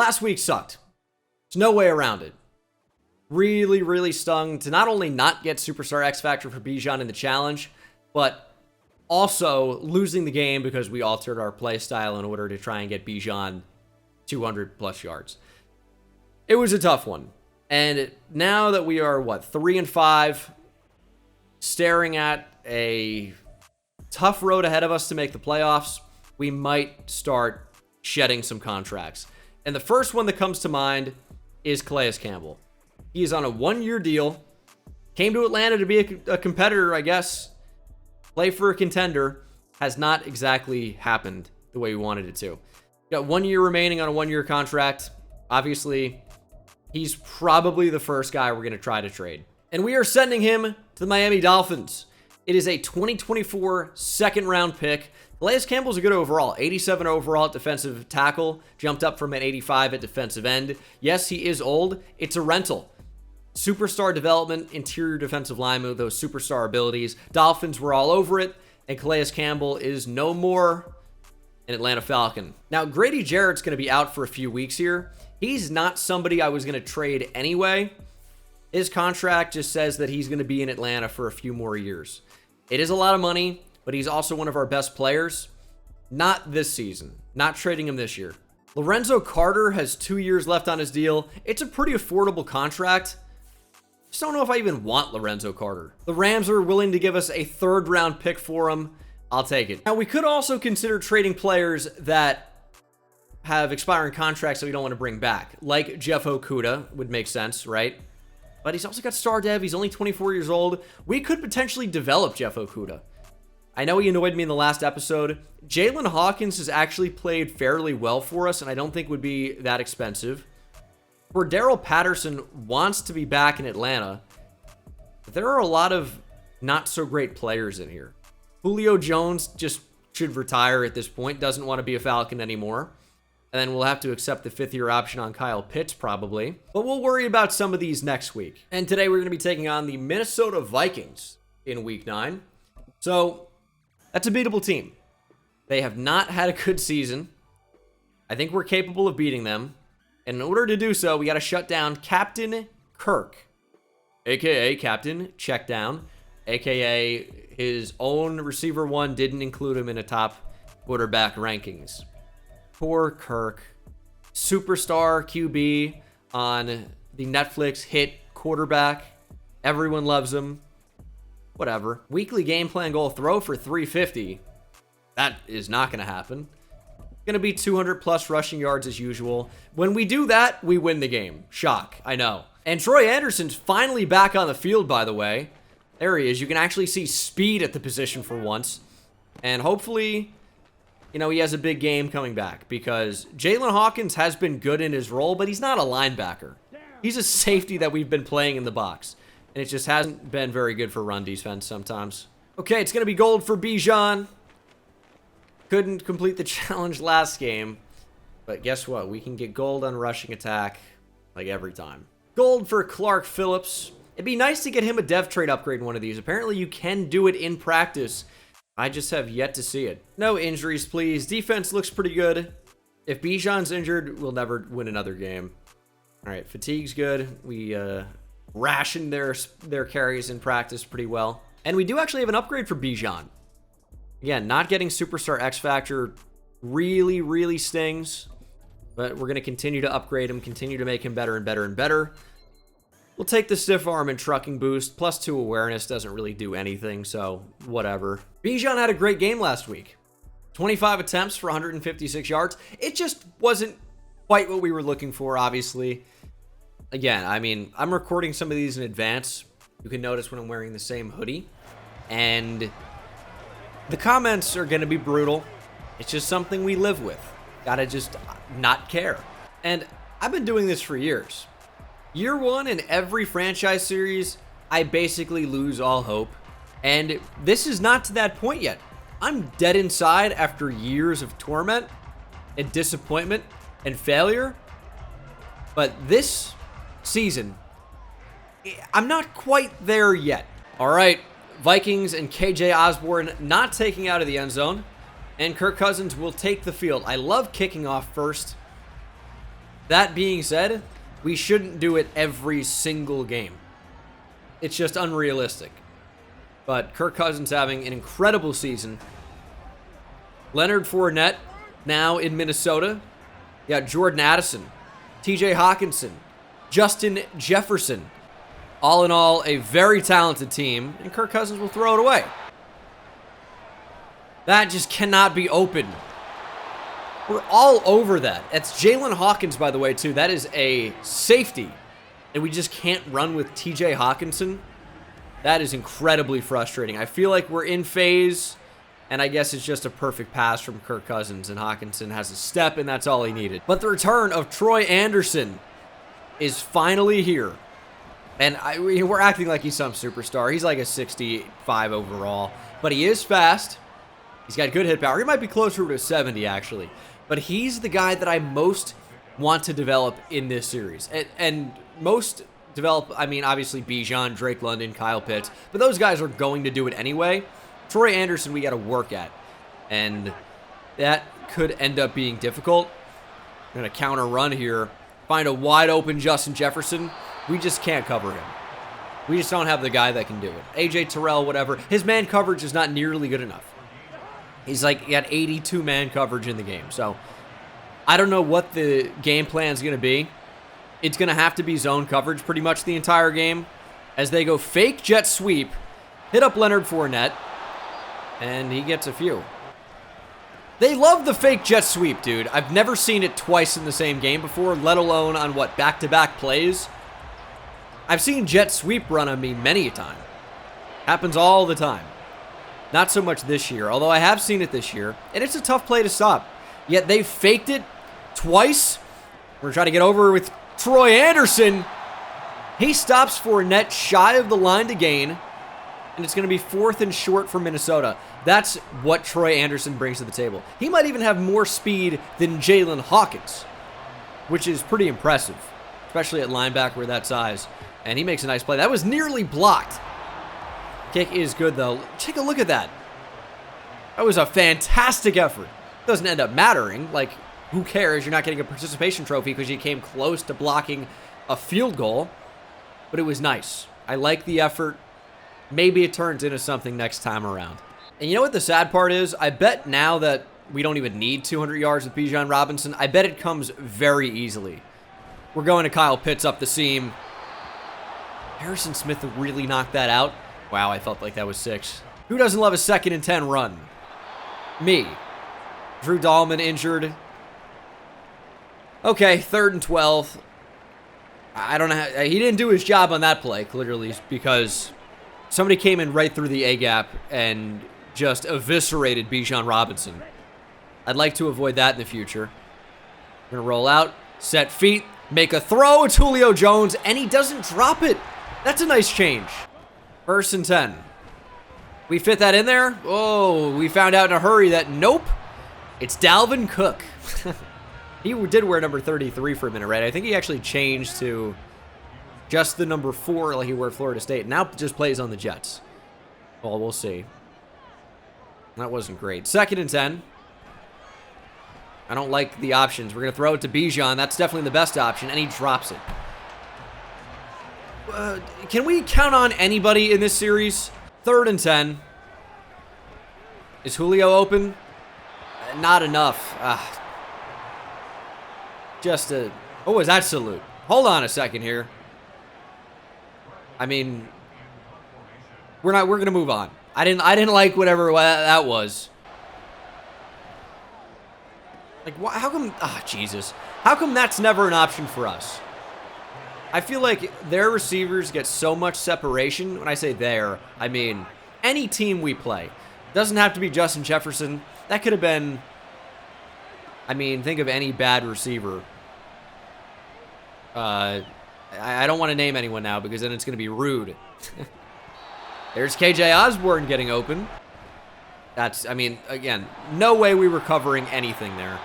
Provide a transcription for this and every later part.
Last week sucked. There's no way around it. Really, really stung to not only not get Superstar X Factor for Bijan in the challenge, but also losing the game because we altered our play style in order to try and get Bijan 200 plus yards. It was a tough one. And now that we are, 3-5, staring at a tough road ahead of us to make the playoffs, we might start shedding some contracts. And the first one that comes to mind is Calais Campbell. He is on a 1-year deal. Came to Atlanta to be a competitor, I guess. Play for a contender. Has not exactly happened the way we wanted it to. Got 1 year remaining on a 1-year contract. Obviously, he's probably the first guy we're going to try to trade. And we are sending him to the Miami Dolphins. It is a 2024 second-round pick. Calais Campbell's a good overall. 87 overall at defensive tackle. Jumped up from an 85 at defensive end. Yes, he is old. It's a rental. Superstar development, interior defensive lineman with those superstar abilities. Dolphins were all over it, and Calais Campbell is no more an Atlanta Falcon. Now, Grady Jarrett's going to be out for a few weeks here. He's not somebody I was going to trade anyway. His contract just says that he's going to be in Atlanta for a few more years. It is a lot of money, but he's also one of our best players. Not this season. Not trading him this year. Lorenzo Carter has 2 years left on his deal. It's a pretty affordable contract. Just don't know if I even want Lorenzo Carter. The Rams are willing to give us a 3rd round pick for him. I'll take it. Now, we could also consider trading players that have expiring contracts that we don't want to bring back. Like Jeff Okudah would make sense, right? But he's also got star dev. He's only 24 years old. We could potentially develop Jeff Okudah. I know he annoyed me in the last episode. Jalen Hawkins has actually played fairly well for us, and I don't think would be that expensive. Cordero Patterson wants to be back in Atlanta, but there are a lot of not so great players in here. Julio Jones just should retire at this point, doesn't want to be a Falcon anymore. And then we'll have to accept the 5th-year option on Kyle Pitts probably. But we'll worry about some of these next week. And today we're going to be taking on the Minnesota Vikings in Week 9. So that's a beatable team. They have not had a good season. I think we're capable of beating them. And in order to do so, we got to shut down Captain Kirk, a.k.a. Captain Checkdown, a.k.a. his own receiver one didn't include him in a top quarterback rankings. Poor Kirk. Superstar QB on the Netflix hit Quarterback. Everyone loves him. Whatever. Weekly game plan goal, throw for 350. That is not going to happen. Going to be 200 plus rushing yards as usual. When we do that, we win the game. Shock, I know. And Troy Anderson's finally back on the field, by the way. There he is. You can actually see speed at the position for once. And hopefully, he has a big game coming back, because Jalen Hawkins has been good in his role, but he's not a linebacker. He's a safety that we've been playing in the box. And it just hasn't been very good for run defense sometimes. Okay, it's going to be gold for Bijan. Couldn't complete the challenge last game, but guess what? We can get gold on rushing attack like every time. Gold for Clark Phillips. It'd be nice to get him a dev trade upgrade in one of these. Apparently you can do it in practice. I just have yet to see it. No injuries, please. Defense looks pretty good. If Bijan's injured, we'll never win another game. All right, fatigue's good. We rationed their carries in practice pretty well. And we do actually have an upgrade for Bijan. Again, not getting Superstar X Factor really, really stings. But we're going to continue to upgrade him, continue to make him better and better and better. We'll take the stiff arm and trucking boost. +2 awareness doesn't really do anything, so whatever. Bijan had a great game last week. 25 attempts for 156 yards. It just wasn't quite what we were looking for, obviously. Again, I'm recording some of these in advance. You can notice when I'm wearing the same hoodie. And the comments are going to be brutal. It's just something we live with. Gotta just not care. And I've been doing this for years. Year one in every franchise series, I basically lose all hope. And this is not to that point yet. I'm dead inside after years of torment and disappointment and failure. But this season, I'm not quite there yet. All right, Vikings and KJ Osborne not taking out of the end zone. And Kirk Cousins will take the field. I love kicking off first. That being said, we shouldn't do it every single game. It's just unrealistic. But Kirk Cousins having an incredible season. Leonard Fournette now in Minnesota. You got Jordan Addison, TJ Hawkinson, Justin Jefferson. All in all, a very talented team, and Kirk Cousins will throw it away. That just cannot be open. We're all over that. That's Jalen Hawkins, by the way, too. That is a safety, and we just can't run with TJ Hawkinson. That is incredibly frustrating. I feel like we're in phase, and I guess it's just a perfect pass from Kirk Cousins, and Hawkinson has a step, and that's all he needed. But the return of Troy Anderson is finally here. And we're acting like he's some superstar. He's like a 65 overall. But he is fast. He's got good hit power. He might be closer to a 70, actually. But he's the guy that I most want to develop in this series. And most develop, I mean, obviously Bijan, Drake London, Kyle Pitts. But those guys are going to do it anyway. Troy Anderson, we got to work at. And that could end up being difficult. I'm going to counter run here. Find a wide open Justin Jefferson. We just can't cover him. We just don't have the guy that can do it. AJ Terrell, whatever. His man coverage is not nearly good enough. He's like, he had 82 man coverage in the game. So, I don't know what the game plan is going to be. It's going to have to be zone coverage pretty much the entire game. As they go fake jet sweep, hit up Leonard Fournette, and he gets a few. They love the fake jet sweep, dude. I've never seen it twice in the same game before, let alone on, what, back-to-back plays? I've seen jet sweep run on me many a time. Happens all the time. Not so much this year, although I have seen it this year, and it's a tough play to stop. Yet they faked it twice. We're trying to get over with Troy Anderson. He stops Fournette shy of the line to gain, and it's going to be 4th and short for Minnesota. That's what Troy Anderson brings to the table. He might even have more speed than Jalen Hawkins, which is pretty impressive, especially at linebacker that size. And he makes a nice play. That was nearly blocked. Kick is good, though. Take a look at that. That was a fantastic effort. Doesn't end up mattering. Like, who cares? You're not getting a participation trophy because you came close to blocking a field goal. But it was nice. I like the effort. Maybe it turns into something next time around. And you know what the sad part is? I bet now that we don't even need 200 yards with Bijan Robinson, I bet it comes very easily. We're going to Kyle Pitts up the seam. Harrison Smith really knocked that out. Wow, I felt like that was 6. Who doesn't love a 2nd and 10 run? Me. Drew Dahlman injured. Okay, 3rd and 12. I don't know. He didn't do his job on that play, clearly, because somebody came in right through the A-gap and just eviscerated Bijan Robinson. I'd like to avoid that in the future. We're going to roll out, set feet, make a throw. It's Julio Jones, and he doesn't drop it. That's a nice change. 1st and 10. We fit that in there? Oh, we found out in a hurry that nope. It's Dalvin Cook. He did wear number 33 for a minute, right? I think he actually changed to just the number 4 like he wore Florida State. Now just plays on the Jets. Well, we'll see. That wasn't great. 2nd and 10. I don't like the options. We're going to throw it to Bijan. That's definitely the best option, and he drops it. Can we count on anybody in this series? 3rd and 10. Is Julio open? Not enough. Just a... What was that salute? Hold on a second here. I mean, we're going to move on. I didn't like whatever that was. Like, how come... Jesus. How come that's never an option for us? I feel like their receivers get so much separation. When I say there, I mean any team we play. Doesn't have to be Justin Jefferson. That could have been... I mean, think of any bad receiver. I don't want to name anyone now because then it's going to be rude. There's KJ Osborne getting open. That's, I mean, again, no way we were covering anything there.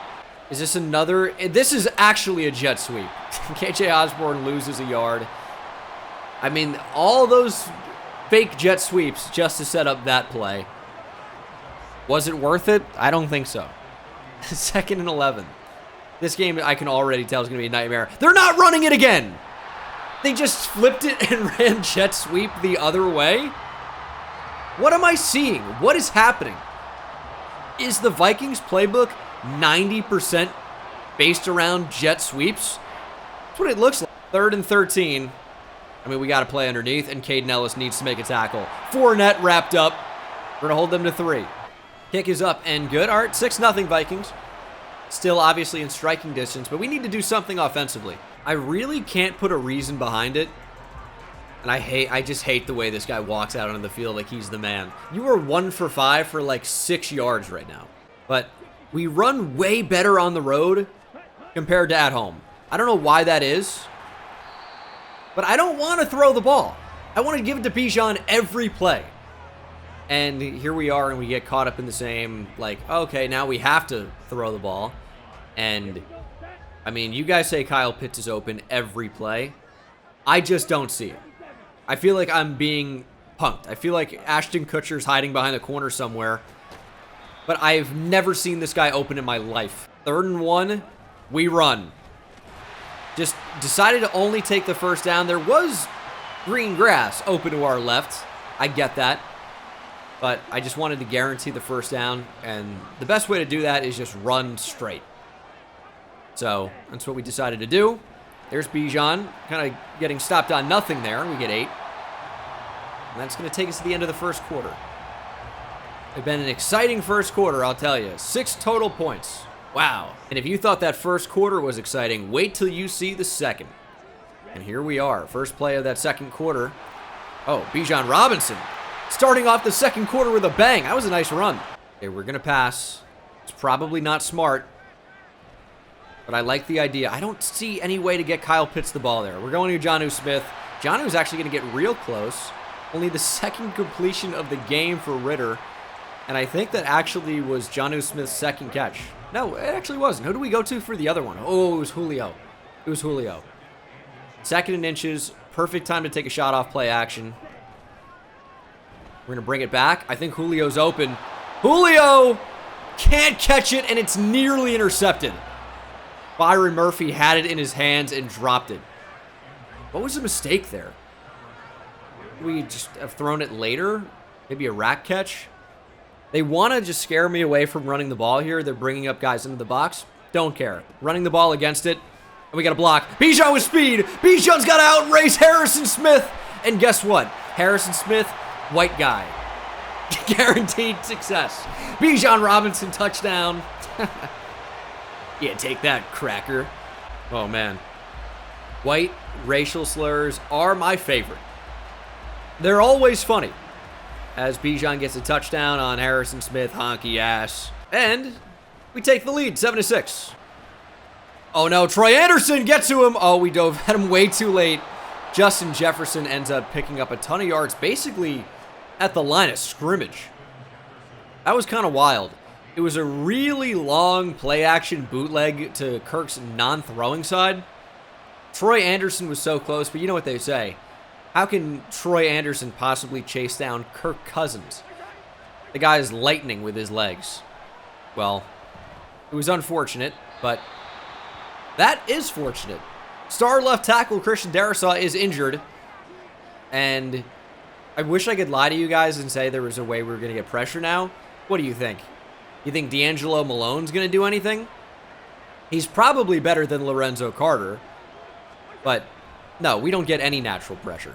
Is this another? This is actually a jet sweep. KJ Osborne loses a yard. I mean, all those fake jet sweeps just to set up that play. Was it worth it? I don't think so. 2nd and 11. This game, I can already tell, is going to be a nightmare. They're not running it again. They just flipped it and ran jet sweep the other way. What am I seeing? What is happening? Is the Vikings playbook 90% based around jet sweeps? That's what it looks like. 3rd and 13. I mean, we got to play underneath, and Caden Ellis needs to make a tackle. Fournette wrapped up. We're going to hold them to 3. Kick is up and good. All right, 6-0 Vikings. Still obviously in striking distance, but we need to do something offensively. I really can't put a reason behind it. And I just hate the way this guy walks out onto the field like he's the man. You are 1 for 5 for like 6 yards right now. But we run way better on the road compared to at home. I don't know why that is. But I don't want to throw the ball. I want to give it to Bijan every play. And here we are, and we get caught up in the same, like, okay, now we have to throw the ball. And, I mean, you guys say Kyle Pitts is open every play. I just don't see it. I feel like I'm being punked. I feel like Ashton Kutcher's hiding behind the corner somewhere. But I've never seen this guy open in my life. 3rd and 1, we run. Just decided to only take the first down. There was green grass open to our left. I get that. But I just wanted to guarantee the first down, and the best way to do that is just run straight. So that's what we decided to do. There's Bijan, kind of getting stopped on nothing there. We get 8. And that's going to take us to the end of the first quarter. It's been an exciting first quarter, I'll tell you. 6 total points. Wow. And if you thought that first quarter was exciting, wait till you see the second. And here we are, first play of that second quarter. Oh, Bijan Robinson. Starting off the second quarter with a bang. That was a nice run. Okay, we're going to pass. It's probably not smart. But I like the idea. I don't see any way to get Kyle Pitts the ball there. We're going to Jonnu Smith. Jonnu's actually going to get real close. Only the second completion of the game for Ritter. And I think that actually was Jonnu Smith's second catch. No, it actually wasn't. Who do we go to for the other one? Oh, it was Julio. It was Julio. 2nd and inches. Perfect time to take a shot off play action. We're going to bring it back. I think Julio's open. Julio can't catch it, and it's nearly intercepted. Byron Murphy had it in his hands and dropped it. What was the mistake there? We just have thrown it later? Maybe a rack catch? They want to just scare me away from running the ball here. They're bringing up guys into the box. Don't care. Running the ball against it. And we got a block. Bijan with speed. Bijan's got to outrace Harrison Smith. And guess what? Harrison Smith, white guy. Guaranteed success. Bijan Robinson touchdown. Yeah, take that, cracker. Oh, man. White racial slurs are my favorite. They're always funny. As Bijan gets a touchdown on Harrison Smith, honky ass. And we take the lead, 7-6. Oh no, Troy Anderson gets to him. Oh, we dove at him way too late. Justin Jefferson ends up picking up a ton of yards, basically at the line of scrimmage. That was kind of wild. It was a really long play-action bootleg to Kirk's non-throwing side. Troy Anderson was so close, but you know what they say. How can Troy Anderson possibly chase down Kirk Cousins? The guy is lightning with his legs. Well, it was unfortunate, but that is fortunate. Star left tackle Christian Darrisaw is injured, and I wish I could lie to you guys and say there was a way we were going to get pressure now. What do you think? You think D'Angelo Malone's going to do anything? He's probably better than Lorenzo Carter, but no, we don't get any natural pressure.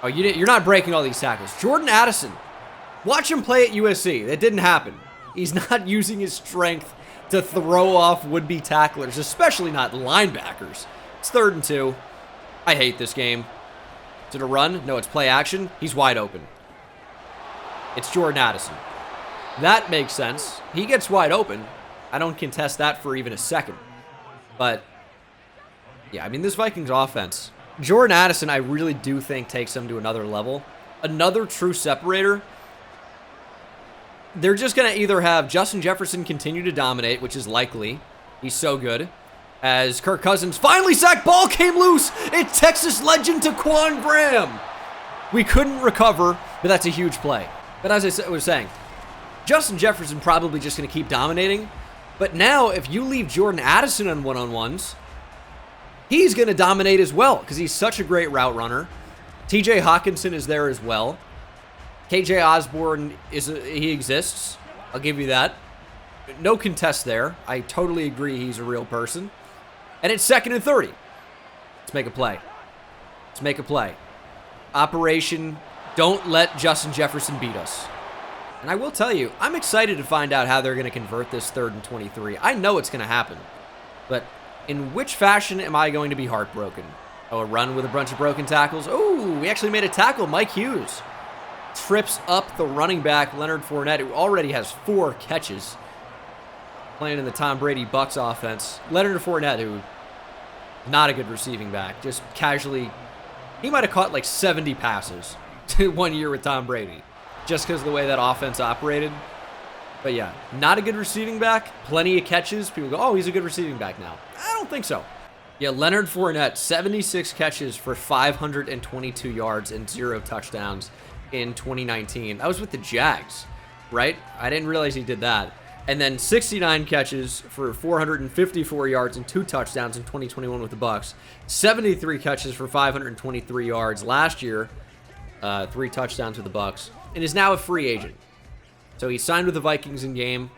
Oh, you're not breaking all these tackles. Jordan Addison, watch him play at USC. That didn't happen. He's not using his strength to throw off would-be tacklers, especially not linebackers. It's 3rd and 2. I hate this game. Is it a run? No, it's play action. He's wide open. It's Jordan Addison. That makes sense. He gets wide open. I don't contest that for even a second. But yeah, I mean, this Vikings offense, Jordan Addison, I really do think takes them to another level. Another true separator. They're just going to either have Justin Jefferson continue to dominate, which is likely. He's so good. As Kirk Cousins finally sacked, ball came loose. It's Texas legend Taquan Graham. We couldn't recover, but that's a huge play. But as I was saying, Justin Jefferson probably just going to keep dominating. But now, if you leave Jordan Addison on one-on-ones, he's going to dominate as well because he's such a great route runner. TJ Hawkinson is there as well. KJ Osborne, he exists. I'll give you that. No contest there. I totally agree he's a real person. And it's 2nd and 30. Let's make a play. Let's make a play. Operation, don't let Justin Jefferson beat us. And I will tell you, I'm excited to find out how they're going to convert this 3rd and 23. I know it's going to happen. But in which fashion am I going to be heartbroken? Oh, a run with a bunch of broken tackles. Oh, we actually made a tackle. Mike Hughes trips up the running back, Leonard Fournette, who already has 4 catches. Playing in the Tom Brady Bucks offense. Leonard Fournette, who, not a good receiving back. Just casually, he might have caught like 70 passes 1 year with Tom Brady. Just because of the way that offense operated. But yeah, not a good receiving back. Plenty of catches. People go, oh, he's a good receiving back now. I don't think so. Yeah, Leonard Fournette, 76 catches for 522 yards and 0 touchdowns in 2019. That was with the Jags, right? I didn't realize he did that. And then 69 catches for 454 yards and 2 touchdowns in 2021 with the Bucks. 73 catches for 523 yards last year. 3 touchdowns with the Bucks. And is now a free agent. So he signed with the Vikings in game.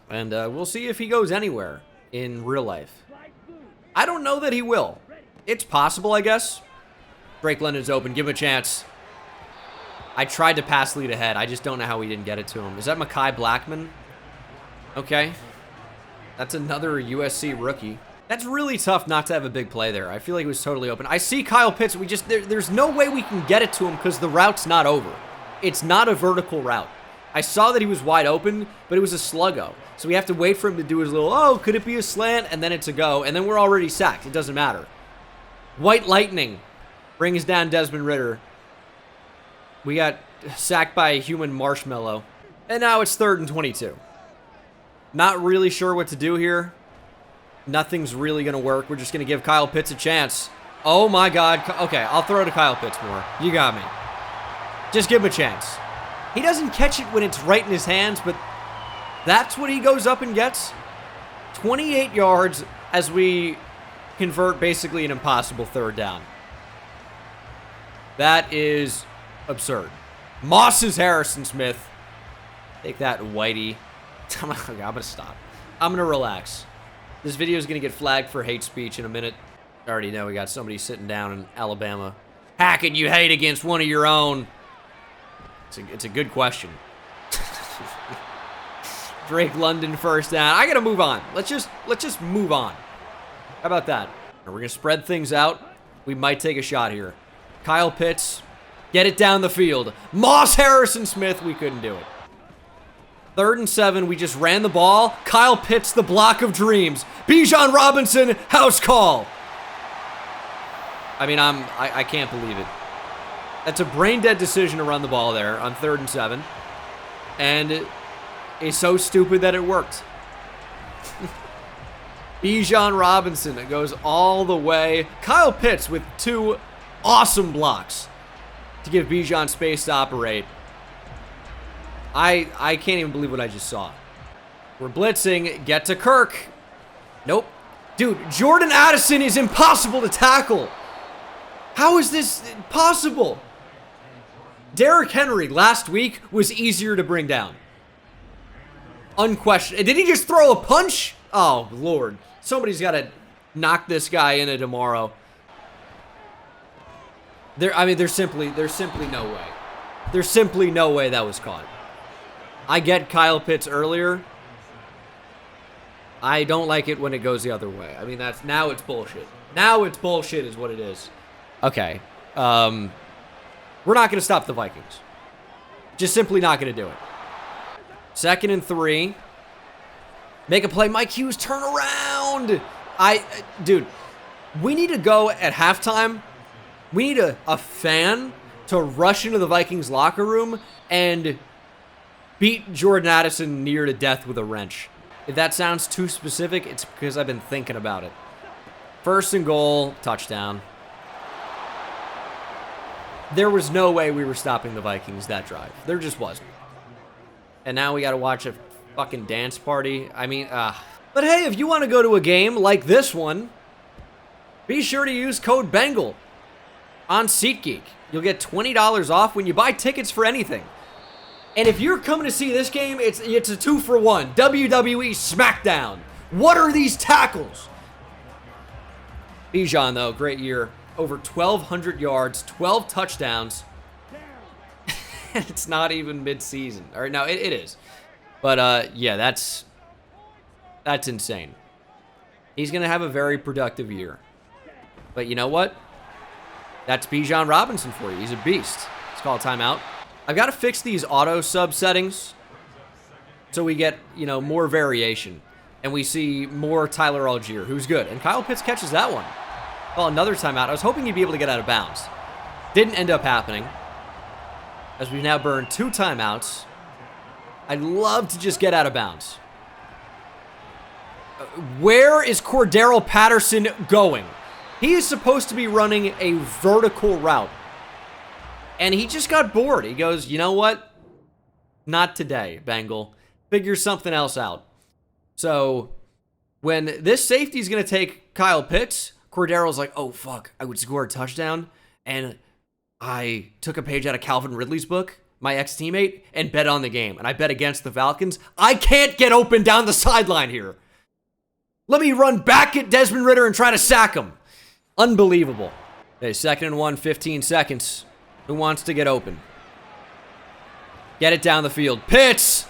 And we'll see if he goes anywhere in real life. I don't know that he will. It's possible, I guess. Drake London's open. Give him a chance. I tried to pass lead ahead. I just don't know how we didn't get it to him. Is that Mekhi Blackman? Okay. That's another USC rookie. That's really tough not to have a big play there. I feel like it was totally open. I see Kyle Pitts. There's no way we can get it to him because the route's not over. It's not a vertical route. I saw that he was wide open, but it was a sluggo. So we have to wait for him to do his little, oh, could it be a slant? And then it's a go. And then we're already sacked. It doesn't matter. White Lightning brings down Desmond Ridder. We got sacked by a human marshmallow. And now it's 3rd and 22. Not really sure what to do here. Nothing's really going to work. We're just going to give Kyle Pitts a chance. Oh, my God. Okay, I'll throw to Kyle Pitts more. You got me. Just give him a chance. He doesn't catch it when it's right in his hands, but that's what he goes up and gets. 28 yards as we convert basically an impossible 3rd down. That is absurd. Moss's Harrison Smith. Take that, Whitey. I'm going to stop. I'm going to relax. This video is going to get flagged for hate speech in a minute. I already know we got somebody sitting down in Alabama. How can you hate against one of your own? It's a good question. Drake London 1st down. I got to move on. Let's just move on. How about that? We're going to spread things out. We might take a shot here. Kyle Pitts, get it down the field. Moss Harrison Smith, we couldn't do it. 3rd and 7, we just ran the ball. Kyle Pitts, the block of dreams. Bijan Robinson, house call. I mean, I can't believe it. That's a brain-dead decision to run the ball there on 3rd and 7. And it's so stupid that it worked. Bijan Robinson, it goes all the way. Kyle Pitts with 2 awesome blocks to give Bijan space to operate. I can't even believe what I just saw. We're blitzing. Get to Kirk. Nope. Dude, Jordan Addison is impossible to tackle. How is this possible? Derrick Henry last week was easier to bring down. Unquestioned. Did he just throw a punch? Oh, Lord. Somebody's got to knock this guy into tomorrow. There's simply no way. There's simply no way that was caught. I get Kyle Pitts earlier. I don't like it when it goes the other way. I mean, now it's bullshit. Now it's bullshit is what it is. Okay. We're not going to stop the Vikings. Just simply not going to do it. 2nd and 3. Make a play. Mike Hughes, turn around. Dude, we need to go at halftime. We need a fan to rush into the Vikings locker room and beat Jordan Addison near to death with a wrench. If that sounds too specific, it's because I've been thinking about it. 1st and goal, touchdown. There was no way we were stopping the Vikings that drive. There just wasn't. And now we got to watch a fucking dance party. I mean, But hey, if you want to go to a game like this one, be sure to use code BENGAL on SeatGeek. You'll get $20 off when you buy tickets for anything. And if you're coming to see this game, it's a 2-for-1. WWE SmackDown. What are these tackles? Bijan, though, great year. Over 1,200 yards, 12 touchdowns. It's not even mid-season. Or no, it is. But yeah, that's insane. He's gonna have a very productive year. But you know what? That's Bijan Robinson for you. He's a beast. Let's call a timeout. I've got to fix these auto sub settings so we get, you know, more variation and we see more Tyler Algier, who's good. And Kyle Pitts catches that one. Well, another timeout. I was hoping he'd be able to get out of bounds. Didn't end up happening, as we've now burned 2 timeouts. I'd love to just get out of bounds. Where is Cordero Patterson going? He is supposed to be running a vertical route. And he just got bored. He goes, you know what? Not today, Bengal. Figure something else out. So, when this safety is going to take Kyle Pitts, Cordero's like, oh, fuck, I would score a touchdown. And I took a page out of Calvin Ridley's book, my ex-teammate, and bet on the game. And I bet against the Falcons. I can't get open down the sideline here. Let me run back at Desmond Ridder and try to sack him. Unbelievable. Okay, 2nd and 1, 15 seconds. Who wants to get open? Get it down the field. Pitts!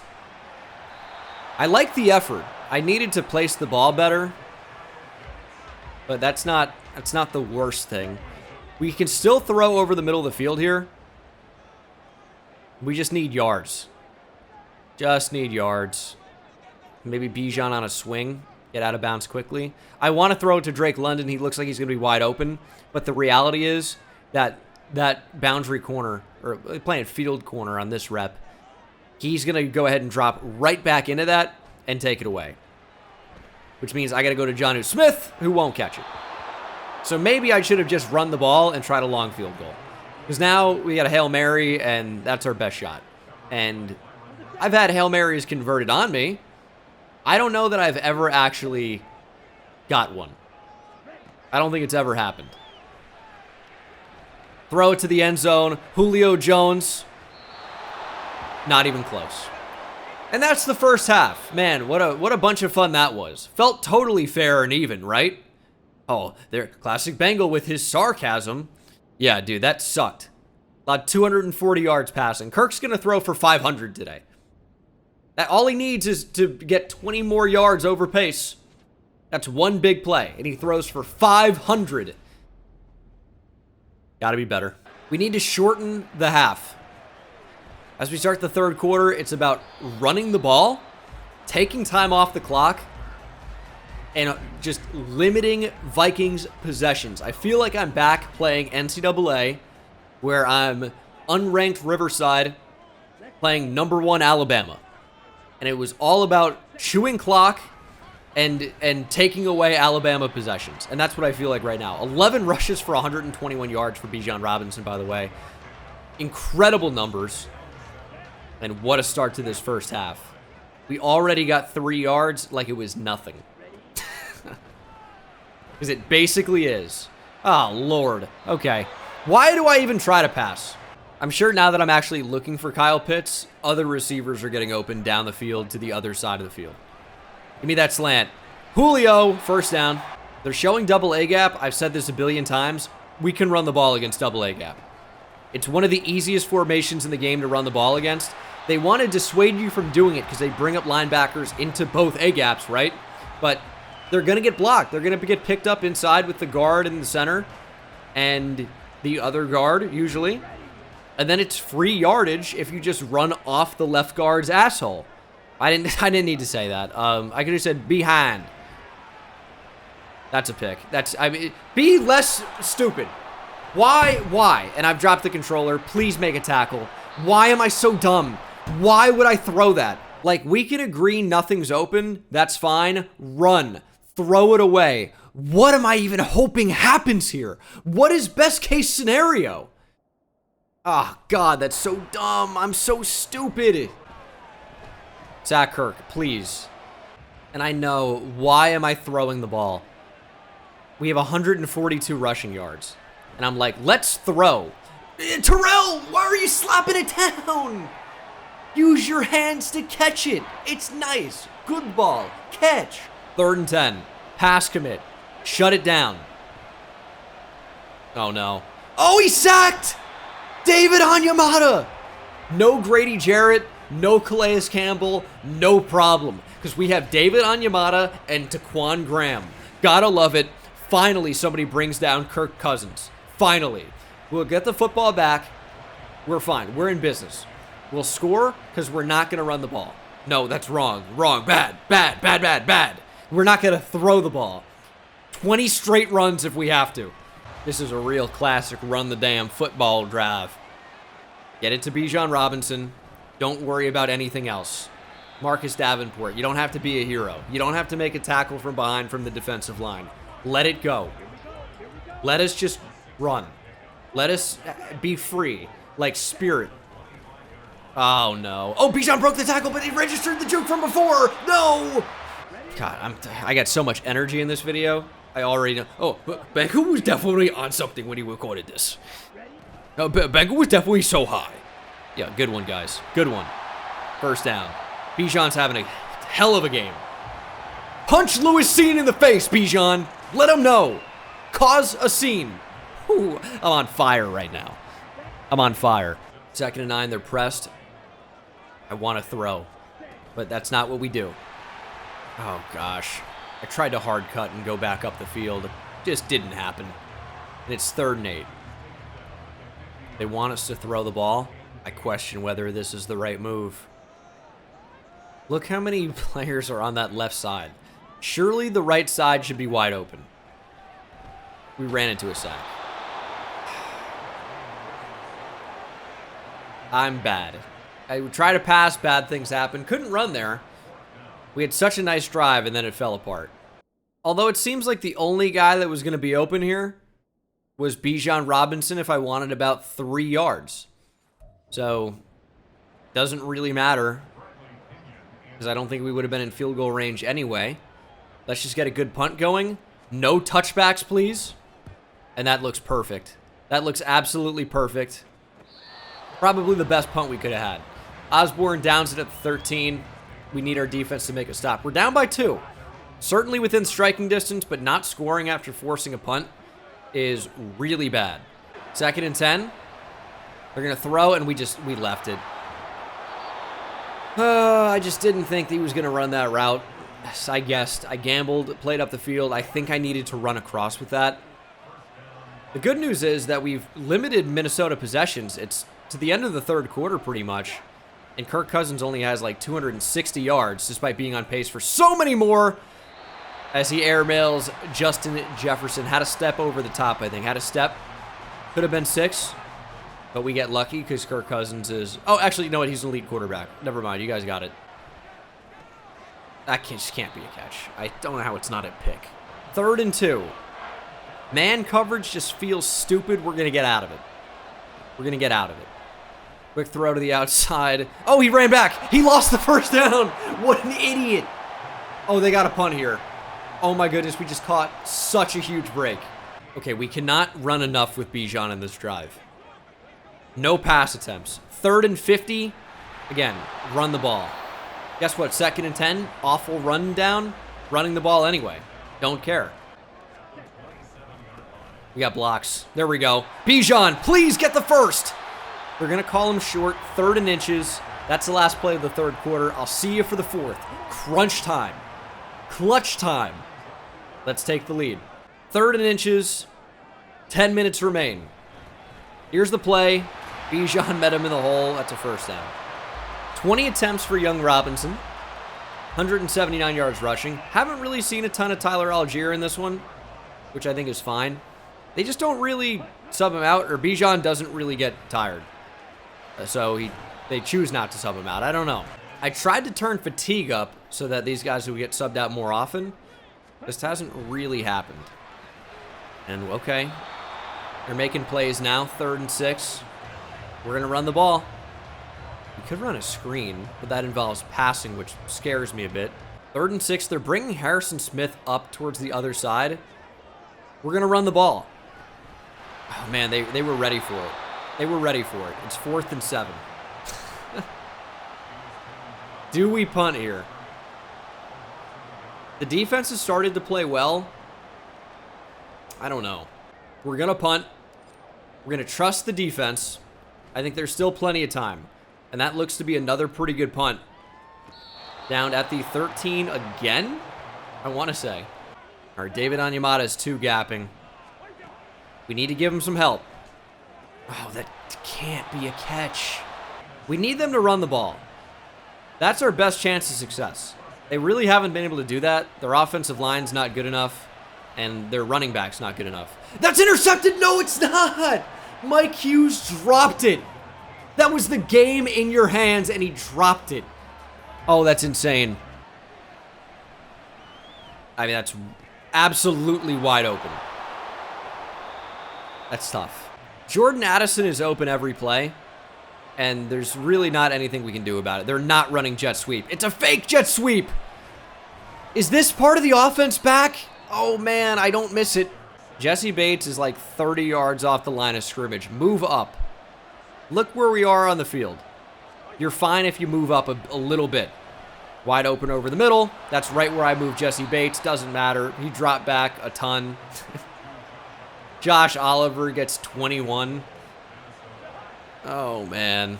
I like the effort. I needed to place the ball better. But that's not the worst thing. We can still throw over the middle of the field here. We just need yards. Just need yards. Maybe Bijan on a swing. Get out of bounds quickly. I want to throw it to Drake London. He looks like he's going to be wide open. But the reality is that boundary corner, or playing field corner on this rep, he's going to go ahead and drop right back into that and take it away. Which means I got to go to Jonnu Smith, who won't catch it. So maybe I should have just run the ball and tried a long field goal. Because now we got a Hail Mary, and that's our best shot. And I've had Hail Marys converted on me. I don't know that I've ever actually got one. I don't think it's ever happened. Throw it to the end zone. Julio Jones. Not even close. And that's the first half. Man, what a bunch of fun that was. Felt totally fair and even, right? Oh, there, classic Bengal with his sarcasm. Yeah, dude, that sucked. About 240 yards passing. Kirk's going to throw for 500 today. That all he needs is to get 20 more yards over pace. That's one big play, and he throws for 500. Got to be better. We need to shorten the half. As we start the third quarter, it's about running the ball, taking time off the clock, and just limiting Vikings possessions. I feel like I'm back playing NCAA, where I'm unranked Riverside playing #1 Alabama. And it was all about chewing clock and taking away Alabama possessions. And that's what I feel like right now. 11 rushes for 121 yards for Bijan Robinson, by the way. Incredible numbers. And what a start to this first half. We already got 3 yards like it was nothing. Because it basically is. Oh, Lord. Okay. Why do I even try to pass? I'm sure now that I'm actually looking for Kyle Pitts, other receivers are getting open down the field to the other side of the field. Give me that slant. Julio, first down. They're showing double A gap. I've said this a billion times. We can run the ball against double A gap. It's one of the easiest formations in the game to run the ball against. They want to dissuade you from doing it because they bring up linebackers into both A gaps, right? But they're going to get blocked. They're going to get picked up inside with the guard in the center and the other guard, usually. And then it's free yardage if you just run off the left guard's asshole. I didn't need to say that. I could have said behind. That's a pick. I mean, be less stupid. Why? And I've dropped the controller. Please make a tackle. Why am I so dumb? Why would I throw that? Like, we can agree nothing's open. That's fine. Run. Throw it away. What am I even hoping happens here? What is best case scenario? Oh, God, that's so dumb. I'm so stupid. Zach Kirk, please. And I know, why am I throwing the ball? We have 142 rushing yards. And I'm like, let's throw. Terrell, why are you slapping it down? Use your hands to catch it. It's nice. Good ball. Catch. 3rd and 10. Pass commit. Shut it down. Oh, no. Oh, he sacked! David Onyemata! No Grady Jarrett, no Calais Campbell, no problem. Because we have David Onyemata and Taquan Graham. Gotta love it. Finally, somebody brings down Kirk Cousins. Finally. We'll get the football back. We're fine. We're in business. We'll score because we're not going to run the ball. No, that's wrong. Wrong. Bad. Bad. Bad. Bad. Bad. We're not going to throw the ball. 20 straight runs if we have to. This is a real classic run the damn football drive. Get it to Bijan Robinson. Don't worry about anything else. Marcus Davenport, you don't have to be a hero. You don't have to make a tackle from behind from the defensive line. Let it go. Let us just run. Let us be free, like Spirit. Oh, no. Oh, Bijan broke the tackle, but he registered the juke from before. No! God, I got so much energy in this video. I already know. Oh, Bengal was definitely on something when he recorded this. Oh, Bengal was definitely so high. Yeah, good one, guys. Good one. First down. Bijan's having a hell of a game. Punch Lewis Scene in the face, Bijan. Let him know. Cause a scene. Ooh, I'm on fire right now. I'm on fire. 2nd and 9, they're pressed. I want to throw, but that's not what we do. Oh, gosh. I tried to hard cut and go back up the field. It just didn't happen. And it's 3rd and 8. They want us to throw the ball. I question whether this is the right move. Look how many players are on that left side. Surely the right side should be wide open. We ran into a sack. I'm bad. I would try to pass, bad things happen. Couldn't run there. We had such a nice drive, and then it fell apart. Although it seems like the only guy that was going to be open here was Bijan Robinson if I wanted about 3 yards. So, doesn't really matter. Because I don't think we would have been in field goal range anyway. Let's just get a good punt going. No touchbacks, please. And that looks perfect. That looks absolutely perfect. Probably the best punt we could have had. Osborne downs it at 13. We need our defense to make a stop. We're down by 2. Certainly within striking distance, but not scoring after forcing a punt is really bad. 2nd and 10. They're going to throw, and we left it. I just didn't think he was going to run that route. I guessed. I gambled, played up the field. I think I needed to run across with that. The good news is that we've limited Minnesota possessions. It's to the end of the 3rd quarter pretty much. And Kirk Cousins only has like 260 yards despite being on pace for so many more as he airmails Justin Jefferson. Had a step over the top, I think. Had a step. Could have been 6. But we get lucky because Kirk Cousins is... Oh, actually, you know what? He's an elite quarterback. Never mind. You guys got it. That just can't be a catch. I don't know how it's not a pick. 3rd and 2. Man coverage just feels stupid. We're going to get out of it. We're going to get out of it. Quick throw to the outside. Oh, he ran back. He lost the first down. What an idiot. Oh, they got a punt here. Oh, my goodness. We just caught such a huge break. Okay, we cannot run enough with Bijan in this drive. No pass attempts. 3rd and 50. Again, run the ball. Guess what? 2nd and 10. Awful run down. Running the ball anyway. Don't care. We got blocks. There we go. Bijan, please get the first. They're going to call him short. 3rd and inches. That's the last play of the 3rd quarter. I'll see you for the 4th. Crunch time. Clutch time. Let's take the lead. 3rd and inches. 10 minutes remain. Here's the play. Bijan met him in the hole. That's a first down. 20 attempts for young Robinson. 179 yards rushing. Haven't really seen a ton of Tyler Algier in this one, which I think is fine. They just don't really sub him out, or Bijan doesn't really get tired. So they choose not to sub him out. I don't know. I tried to turn fatigue up so that these guys would get subbed out more often. This hasn't really happened. And okay. They're making plays now. 3rd and 6. We're going to run the ball. We could run a screen, but that involves passing, which scares me a bit. 3rd and 6. They're bringing Harrison Smith up towards the other side. We're going to run the ball. Oh, man, they were ready for it. They were ready for it. It's 4th and 7. Do we punt here? The defense has started to play well. I don't know. We're going to punt. We're going to trust the defense. I think there's still plenty of time. And that looks to be another pretty good punt. Down at the 13 again, I want to say. All right, David Onyemata is 2-gapping. We need to give him some help. Oh, that can't be a catch. We need them to run the ball. That's our best chance of success. They really haven't been able to do that. Their offensive line's not good enough, and their running back's not good enough. That's intercepted! No, it's not! Mike Hughes dropped it. That was the game in your hands, and he dropped it. Oh, that's insane. I mean, that's absolutely wide open. That's tough. Jordan Addison is open every play, and there's really not anything we can do about it. They're not running jet sweep. It's a fake jet sweep. Is this part of the offense back? Oh, man, I don't miss it. Jesse Bates is like 30 yards off the line of scrimmage. Move up. Look where we are on the field. You're fine if you move up a little bit. Wide open over the middle. That's right where I moved Jesse Bates. Doesn't matter. He dropped back a ton. Josh Oliver gets 21. Oh, man.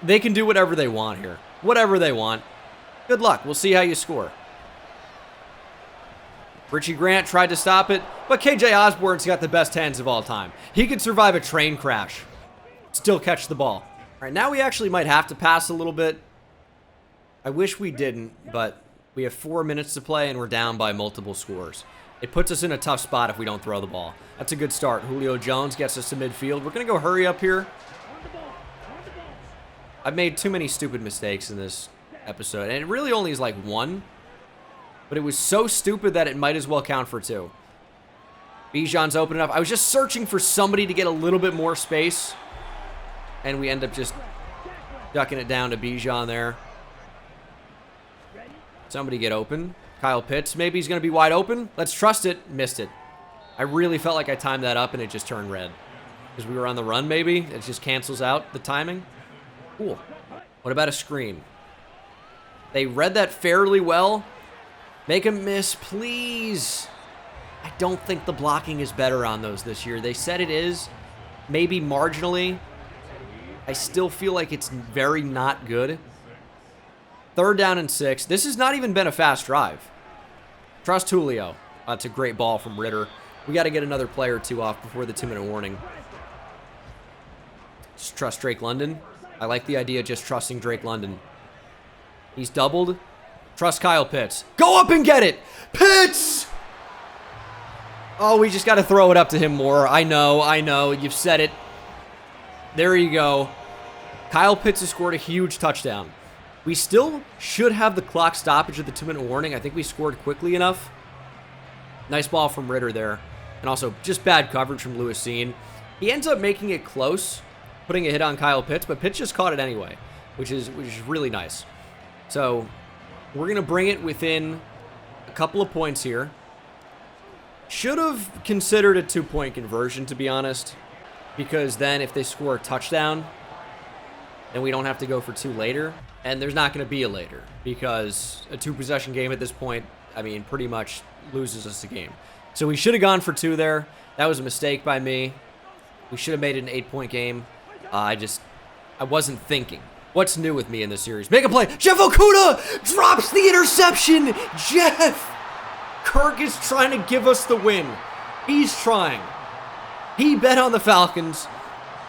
They can do whatever they want here. Whatever they want. Good luck. We'll see how you score. Richie Grant tried to stop it, but KJ Osborne's got the best hands of all time. He could survive a train crash. Still catch the ball. All right, now we actually might have to pass a little bit. I wish we didn't, but we have 4 minutes to play, and we're down by multiple scores. It puts us in a tough spot if we don't throw the ball. That's a good start. Julio Jones gets us to midfield. We're going to go hurry up here. I've made too many stupid mistakes in this episode, and it really only is like 1. But it was so stupid that it might as well count for 2. Bijan's open enough. I was just searching for somebody to get a little bit more space, and we end up just ducking it down to Bijan there. Somebody get open. Kyle Pitts, maybe he's going to be wide open. Let's trust it. Missed it. I really felt like I timed that up, and it just turned red. Because we were on the run, maybe. It just cancels out the timing. Cool. What about a screen? They read that fairly well. Make him miss, please. I don't think the blocking is better on those this year. They said it is. Maybe marginally. I still feel like it's very not good. 3rd down and 6. This has not even been a fast drive. Trust Julio. That's a great ball from Ritter. We got to get another player or 2 off before the 2-minute warning. Just trust Drake London. I like the idea of just trusting Drake London. He's doubled. Trust Kyle Pitts. Go up and get it! Pitts! Oh, we just got to throw it up to him more. I know. You've said it. There you go. Kyle Pitts has scored a huge touchdown. We still should have the clock stoppage at the 2-minute warning. I think we scored quickly enough. Nice ball from Ritter there. And also just bad coverage from Lewis Cine. He ends up making it close, putting a hit on Kyle Pitts, but Pitts just caught it anyway, which is really nice. So we're going to bring it within a couple of points here. Should have considered a 2-point conversion, to be honest, because then if they score a touchdown, then we don't have to go for 2 later. And there's not going to be a later, because a 2-possession game at this point, I mean, pretty much loses us the game. So we should have gone for 2 there. That was a mistake by me. We should have made it an 8-point game. I wasn't thinking. What's new with me in this series? Make a play. Jeff Okudah drops the interception. Jeff! Kirk is trying to give us the win. He's trying. He bet on the Falcons.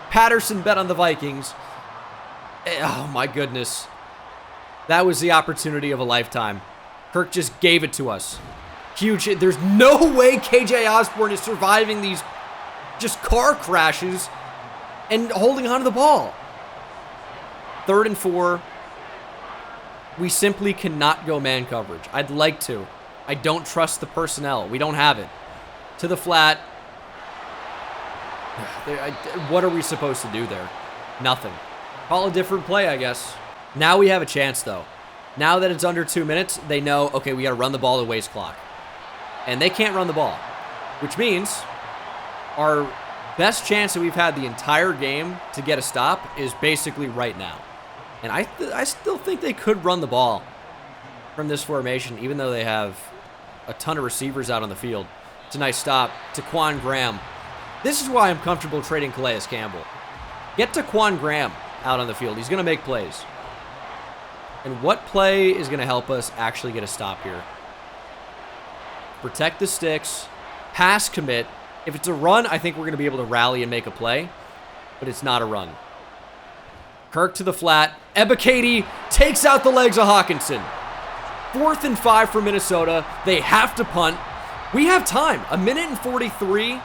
Patterson bet on the Vikings. Oh, my goodness. That was the opportunity of a lifetime. Kirk just gave it to us. Huge hit. There's no way KJ Osborne is surviving these just car crashes and holding on to the ball. 3rd and 4. We simply cannot go man coverage. I'd like to. I don't trust the personnel. We don't have it. To the flat. What are we supposed to do there? Nothing. Call a different play, I guess. Now we have a chance, though. Now that it's under 2 minutes, they know, okay, we got to run the ball to waste clock. And they can't run the ball, which means our best chance that we've had the entire game to get a stop is basically right now. And I still think they could run the ball from this formation, even though they have a ton of receivers out on the field. It's a nice stop to Quan Graham. This is why I'm comfortable trading Calais Campbell. Get to Quan Graham out on the field. He's going to make plays. And what play is going to help us actually get a stop here? Protect the sticks. Pass commit. If it's a run, I think we're going to be able to rally and make a play. But it's not a run. Kirk to the flat. Ebiketie takes out the legs of Hawkinson. 4th and 5 for Minnesota. They have to punt. We have time. 1:43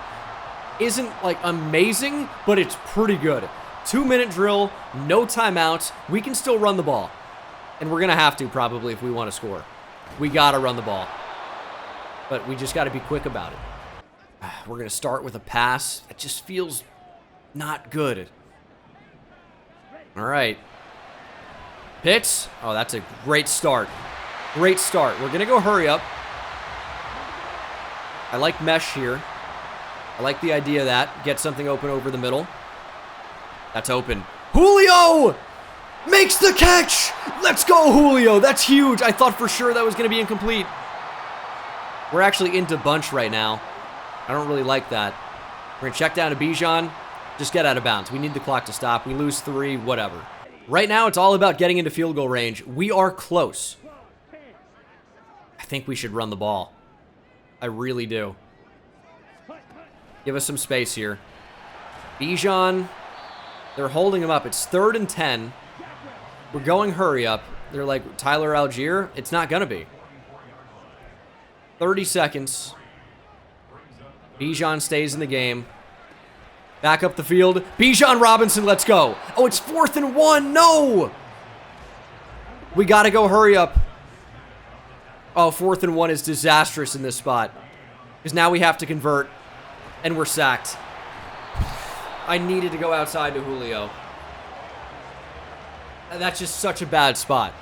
isn't like amazing, but it's pretty good. 2-minute drill, no timeouts. We can still run the ball. And we're going to have to probably if we want to score. We got to run the ball. But we just got to be quick about it. We're going to start with a pass. It just feels not good. All right. Pitts. Oh, that's a great start. Great start. We're going to go hurry up. I like mesh here. I like the idea of that. Get something open over the middle. That's open. Julio makes the catch. Let's go, Julio. That's huge. I thought for sure that was going to be incomplete. We're actually into bunch right now. I don't really like that. We're going to check down to Bijan. Just get out of bounds. We need the clock to stop. We lose 3, whatever. Right now, it's all about getting into field goal range. We are close. I think we should run the ball. I really do. Give us some space here. Bijan. They're holding him up. It's 3rd and 10. We're going hurry up. They're like, Tyler Algier? It's not going to be. 30 seconds. Bijan stays in the game. Back up the field. Bijan Robinson, let's go. Oh, it's 4th and 1. No! We got to go hurry up. Oh, 4th and 1 is disastrous in this spot. Because now we have to convert. And we're sacked. I needed to go outside to Julio. That's just such a bad spot.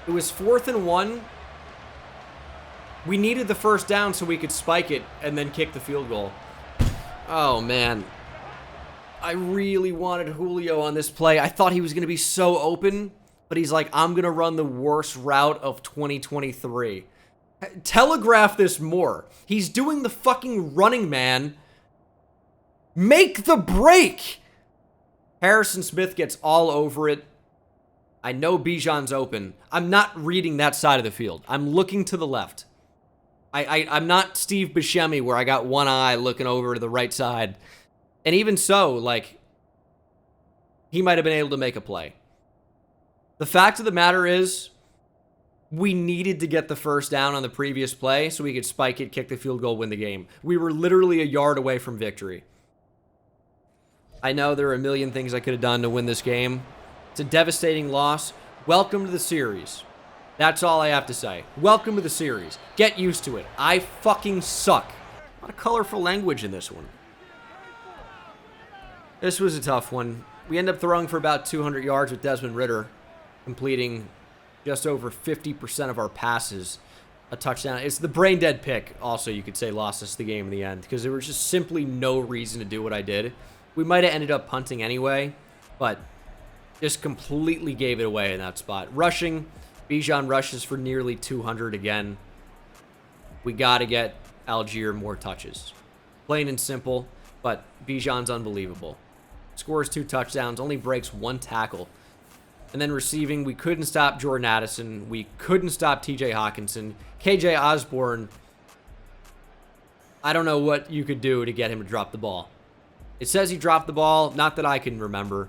It was 4th and 1. We needed the first down so we could spike it and then kick the field goal. Oh, man. I really wanted Julio on this play. I thought he was going to be so open, but he's like, I'm going to run the worst route of 2023. Telegraph this more. He's doing the fucking running man. Make the break! Harrison Smith gets all over it. I know Bijan's open. I'm not reading that side of the field. I'm looking to the left. I'm not Steve Buscemi where I got one eye looking over to the right side. And even so, like, he might have been able to make a play. The fact of the matter is, we needed to get the first down on the previous play so we could spike it, kick the field goal, win the game. We were literally a yard away from victory. I know there are a million things I could have done to win this game. It's a devastating loss. Welcome to the series. That's all I have to say. Welcome to the series. Get used to it. I fucking suck. A lot of colorful language in this one. This was a tough one. We end up throwing for about 200 yards with Desmond Ridder, completing just over 50% of our passes. A touchdown. It's the brain dead pick, also, you could say, lost us the game in the end, because there was just simply no reason to do what I did. We might have ended up punting anyway, but just completely gave it away in that spot. Rushing, Bijan rushes for nearly 200 again. We got to get Algier more touches. Plain and simple, but Bijan's unbelievable. Scores 2 touchdowns, only breaks 1 tackle. And then receiving, we couldn't stop Jordan Addison. We couldn't stop TJ Hawkinson. KJ Osborne, I don't know what you could do to get him to drop the ball. It says he dropped the ball, not that I can remember.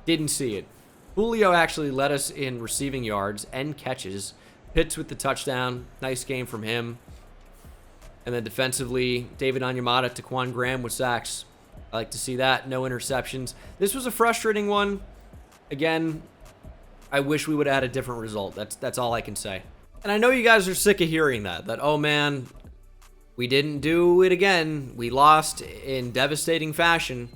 Didn't see it. Julio actually led us in receiving yards and catches. Pitts with the touchdown. Nice game from him. And then defensively, David Onyemata to Quan Graham with sacks. I like to see that. No interceptions. This was a frustrating one. Again, I wish we would have had a different result. That's all I can say. And I know you guys are sick of hearing that. That, oh man, we didn't do it again. We lost in devastating fashion.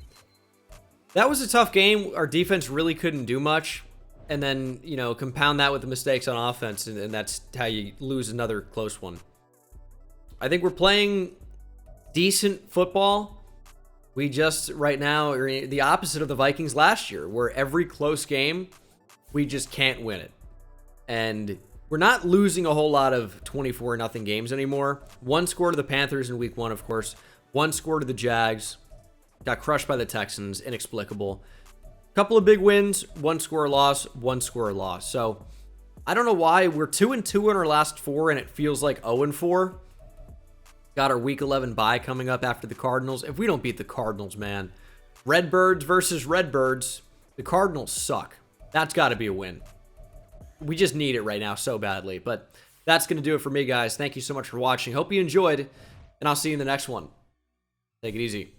That was a tough game. Our defense really couldn't do much. And then, you know, compound that with the mistakes on offense, and that's how you lose another close one. I think we're playing decent football. We just, right now, are the opposite of the Vikings last year, where every close game, we just can't win it. And we're not losing a whole lot of 24-0 games anymore. One score to the Panthers in week 1, of course. One score to the Jags. Got crushed by the Texans. Inexplicable. Couple of big wins. One score loss. One score loss. So, I don't know why. We're 2-2 in our last 4, and it feels like 0-4. Got our week 11 bye coming up after the Cardinals. If we don't beat the Cardinals, man. Redbirds versus Redbirds. The Cardinals suck. That's got to be a win. We just need it right now so badly. But that's going to do it for me, guys. Thank you so much for watching. Hope you enjoyed, and I'll see you in the next one. Take it easy.